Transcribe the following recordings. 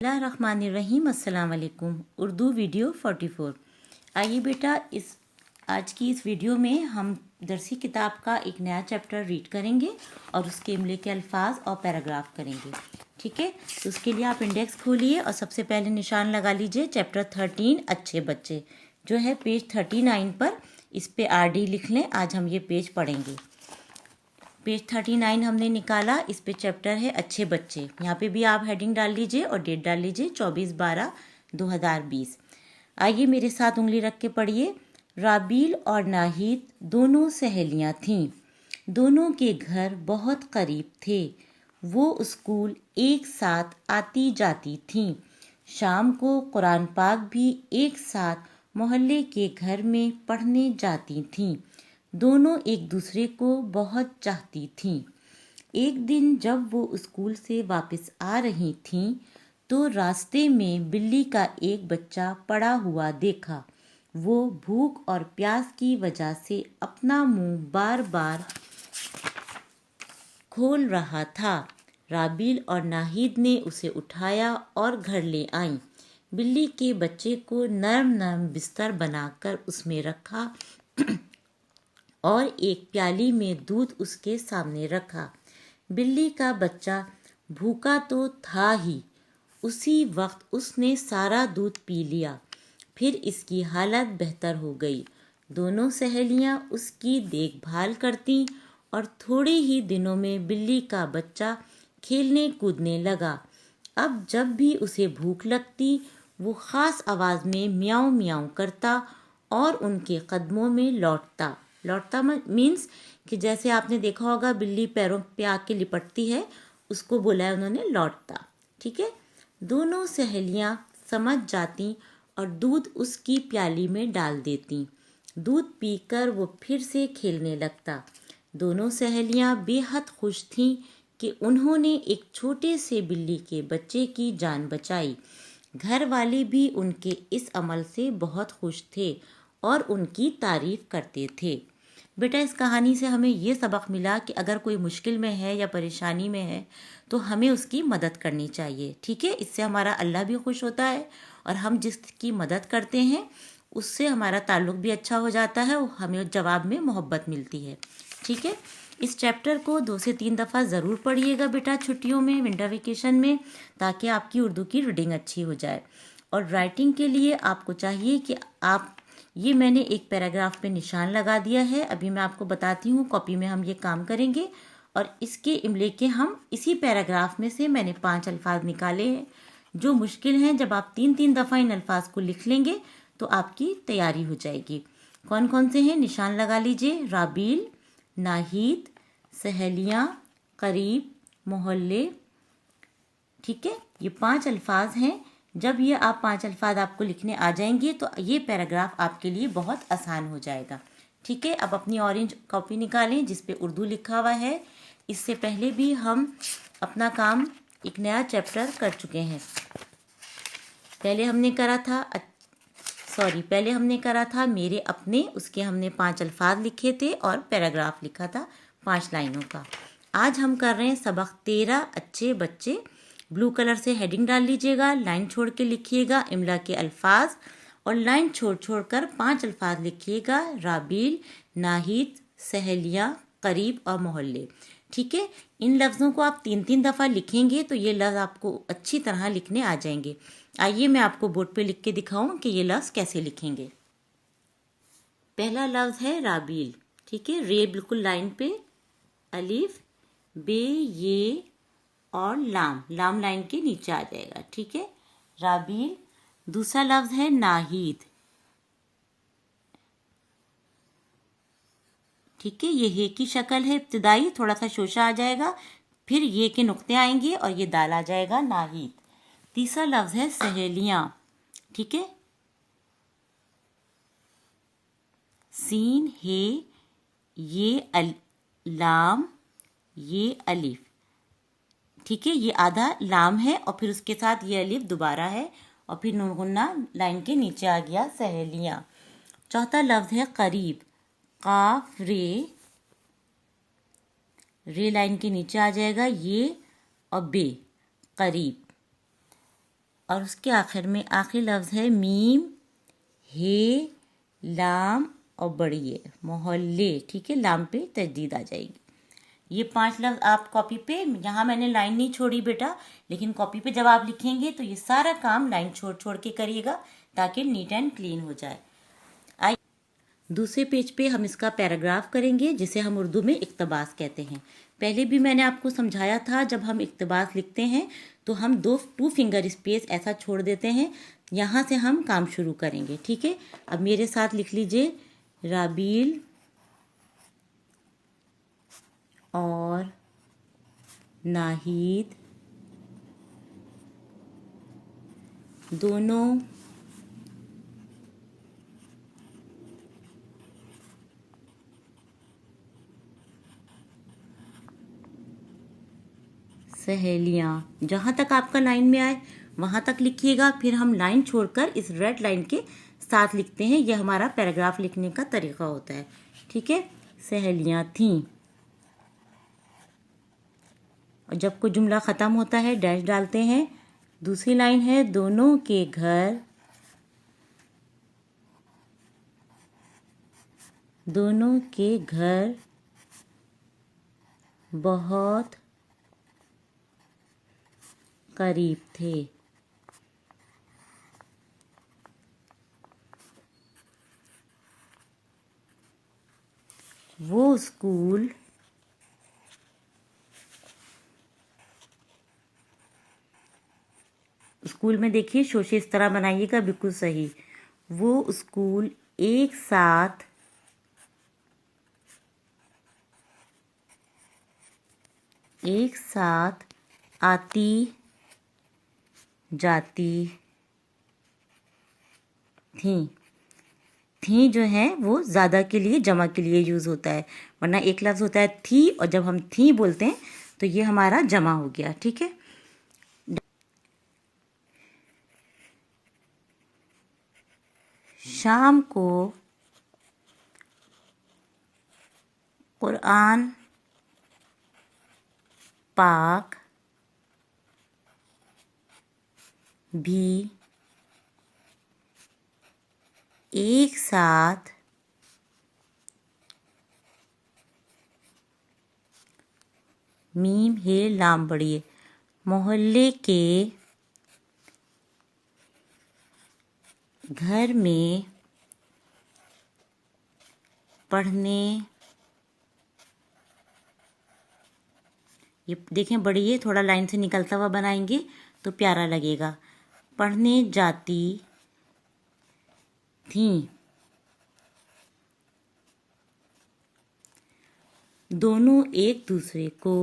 बिस्मिल्लाहिर्रहमानिर्रहीम। अस्सलाम वालेकुम। उर्दू वीडियो 44। आइए बेटा, आज की इस वीडियो में हम दरसी किताब का एक नया चैप्टर रीड करेंगे और उसके इमले के अल्फाज और पैराग्राफ करेंगे। ठीक है, तो उसके लिए आप इंडेक्स खोलिए और सबसे पहले निशान लगा लीजिए चैप्टर 13 अच्छे बच्चे, जो है पेज 39 पर। इस पे RD लिख लें। आज हम ये पेज पढ़ेंगे। पेज 39 हमने निकाला, इस पे चैप्टर है अच्छे बच्चे। यहाँ पे भी आप हेडिंग डाल लीजिए और डेट डाल लीजिए 24/12/2020। आइए मेरे साथ उंगली रख के पढ़िए। राबील और नाहिद दोनों सहेलियाँ थीं। दोनों के घर बहुत करीब थे। वो स्कूल एक साथ आती जाती थीं। शाम को कुरान पाक भी एक साथ मोहल्ले के घर में पढ़ने जाती थीं। दोनों एक दूसरे को बहुत चाहती थीं। एक दिन जब वो स्कूल से वापस आ रही थीं, तो रास्ते में बिल्ली का एक बच्चा पड़ा हुआ देखा। वो भूख और प्यास की वजह से अपना मुंह बार बार खोल रहा था। राबील और नाहिद ने उसे उठाया और घर ले आईं। बिल्ली के बच्चे को नरम नरम बिस्तर बनाकर उसमें रखा और एक प्याली में दूध उसके सामने रखा। बिल्ली का बच्चा भूखा तो था ही। उसी वक्त उसने सारा दूध पी लिया। फिर इसकी हालत बेहतर हो गई। दोनों सहेलियां उसकी देखभाल करती और थोड़े ही दिनों में बिल्ली का बच्चा खेलने कूदने लगा। अब जब भी उसे भूख लगती, वो खास आवाज में म्याऊं म्याऊं करता और उनके कदमों में लौटता। लौटता मीन्स कि जैसे आपने देखा होगा बिल्ली पैरों पे आके लिपटती है, उसको बोला है उन्होंने लौटता। ठीक है, दोनों सहेलियां समझ जाती और दूध उसकी प्याली में डाल देती। दूध पीकर वो फिर से खेलने लगता। दोनों सहेलियां बेहद खुश थीं कि उन्होंने एक छोटे से बिल्ली के बच्चे की जान बचाई। घर वाले भी उनके इस अमल से बहुत खुश थे और उनकी तारीफ करते थे। बेटा, इस कहानी से हमें ये सबक मिला कि अगर कोई मुश्किल में है या परेशानी में है तो हमें उसकी मदद करनी चाहिए। ठीक है, इससे हमारा अल्लाह भी खुश होता है और हम जिसकी मदद करते हैं उससे हमारा ताल्लुक भी अच्छा हो जाता है और हमें जवाब में मोहब्बत मिलती है। ठीक है, इस चैप्टर को 2 से 3 दफ़ा ज़रूर पढ़िएगा बेटा छुट्टियों में, विंटर वेकेशन में, ताकि आपकी उर्दू की रीडिंग अच्छी हो जाए। और राइटिंग के लिए आपको चाहिए कि आप ये मैंने एक पैराग्राफ पे निशान लगा दिया है। अभी मैं आपको बताती हूँ, कॉपी में हम ये काम करेंगे और इसके इमले के हम इसी पैराग्राफ में से मैंने 5 अल्फाज निकाले हैं जो मुश्किल हैं। जब आप 3-3 दफ़ा इन अल्फाज को लिख लेंगे तो आपकी तैयारी हो जाएगी। कौन कौन से हैं निशान लगा लीजिए। राबील, नाहिद, सहेलियाँ, करीब, मोहल्ले। ठीक है, ये 5 अल्फाज हैं। जब ये आप 5 अल्फाज आपको लिखने आ जाएंगे तो ये पैराग्राफ आपके लिए बहुत आसान हो जाएगा। ठीक है, अब अपनी ऑरेंज कॉपी निकालें जिस पे उर्दू लिखा हुआ है। इससे पहले भी हम अपना काम एक नया चैप्टर कर चुके हैं। पहले हमने करा था मेरे अपने, उसके हमने 5 अल्फाज लिखे थे और पैराग्राफ लिखा था 5 लाइनों का। आज हम कर रहे हैं सबक 13 अच्छे बच्चे। ब्लू कलर से हेडिंग डाल लीजिएगा, लाइन छोड़ के लिखिएगा इमला के अल्फाज और लाइन छोड़ छोड़ कर 5 अल्फाज लिखिएगा। राबील, नाहिद, सहेलियाँ, करीब और मोहल्ले। ठीक है, इन लफ्ज़ों को आप 3-3 दफ़ा लिखेंगे तो ये लफ्ज़ आपको अच्छी तरह लिखने आ जाएंगे। आइए मैं आपको बोर्ड पे लिख के दिखाऊं कि ये लफ्ज़ कैसे लिखेंगे। पहला लफ्ज़ है राबील। ठीक है, रे बिल्कुल लाइन पे, अलिफ, बे, ये और लाम, लाम लाइन के नीचे आ जाएगा। ठीक है, राबील। दूसरा लफ्ज़ है नाहिद। ठीक है, ये हे की शक्ल है इब्तिदाई, थोड़ा सा शोशा आ जाएगा, फिर ये के नुक्ते आएंगे और ये दाल आ जाएगा नाहिद। तीसरा लफ्ज़ है सहेलियाँ। ठीक है, सीन, हे, ये लाम, ये अलिफ। ठीक है, ये आधा लाम है और फिर उसके साथ ये अलिफ दोबारा है और फिर नून गुन्ना लाइन के नीचे आ गया सहेलियाँ। चौथा लफ्ज़ है करीब। काफ, रे, रे लाइन के नीचे आ जाएगा ये और बे, करीब। और उसके आखिर में आखिरी लफ्ज़ है मीम, हे, लाम और बड़ी ये मोहल्ले। ठीक है, लाम पे तजदीद आ जाएगी। ये 5 लफ्ज़ आप कॉपी पे, यहाँ मैंने लाइन नहीं छोड़ी बेटा, लेकिन कॉपी पे जब आप लिखेंगे तो ये सारा काम लाइन छोड़ छोड़ के करिएगा ताकि नीट एंड क्लीन हो जाए। आइए दूसरे पेज पे हम इसका पैराग्राफ करेंगे जिसे हम उर्दू में इक्तबास कहते हैं। पहले भी मैंने आपको समझाया था, जब हम इक्तबास लिखते हैं तो हम 2 फिंगर स्पेस ऐसा छोड़ देते हैं। यहाँ से हम काम शुरू करेंगे। ठीक है, अब मेरे साथ लिख लीजिए, राबील और नाहिद दोनों सहेलियाँ। जहाँ तक आपका लाइन में आए वहाँ तक लिखिएगा, फिर हम लाइन छोड़कर इस रेड लाइन के साथ लिखते हैं। यह हमारा पैराग्राफ लिखने का तरीका होता है। ठीक है, सहेलियाँ थीं, और जब कोई जुमला ख़त्म होता है डैश डालते हैं। दूसरी लाइन है, दोनों के घर बहुत करीब थे। वो स्कूल में देखिए शोशे इस तरह बनाइएगा, बिल्कुल सही। वो स्कूल एक साथ आती जाती थी जो है वो ज़्यादा के लिए, जमा के लिए यूज़ होता है, वरना एक लफ्ज़ होता है थी और जब हम थी बोलते हैं तो ये हमारा जमा हो गया। ठीक है, शाम को कुरान पाक भी एक साथ मीम हे लाम बड़ी मोहल्ले के घर में पढ़ने, ये देखें बड़ी है, थोड़ा लाइन से निकलता हुआ बनाएंगे तो प्यारा लगेगा। पढ़ने जाती थीं, दोनों एक दूसरे को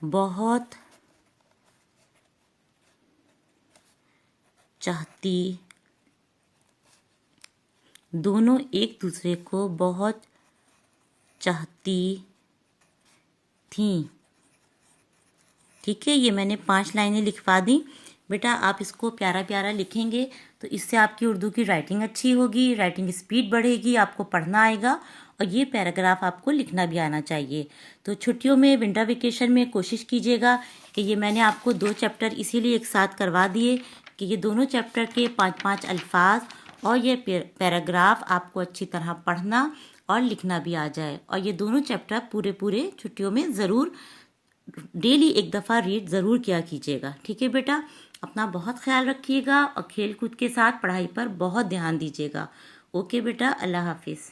बहुत चाहती, दोनों एक दूसरे को बहुत चाहती थीं। ठीक है, ये मैंने 5 लाइनें लिखवा दी। बेटा आप इसको प्यारा प्यारा लिखेंगे तो इससे आपकी उर्दू की राइटिंग अच्छी होगी, राइटिंग स्पीड बढ़ेगी, आपको पढ़ना आएगा और ये पैराग्राफ आपको लिखना भी आना चाहिए। तो छुट्टियों में, विंटर वेकेशन में कोशिश कीजिएगा कि ये मैंने आपको 2 चैप्टर इसीलिए एक साथ करवा दिए कि ये दोनों चैप्टर के 5-5 अल्फाज और ये पैराग्राफ आपको अच्छी तरह पढ़ना और लिखना भी आ जाए। और ये दोनों चैप्टर पूरे छुट्टियों में ज़रूर डेली एक दफ़ा रीड ज़रूर किया कीजिएगा। ठीक है बेटा, अपना बहुत ख्याल रखिएगा और खेल कूद के साथ पढ़ाई पर बहुत ध्यान दीजिएगा। ओके बेटा, अल्लाह हाफिज़।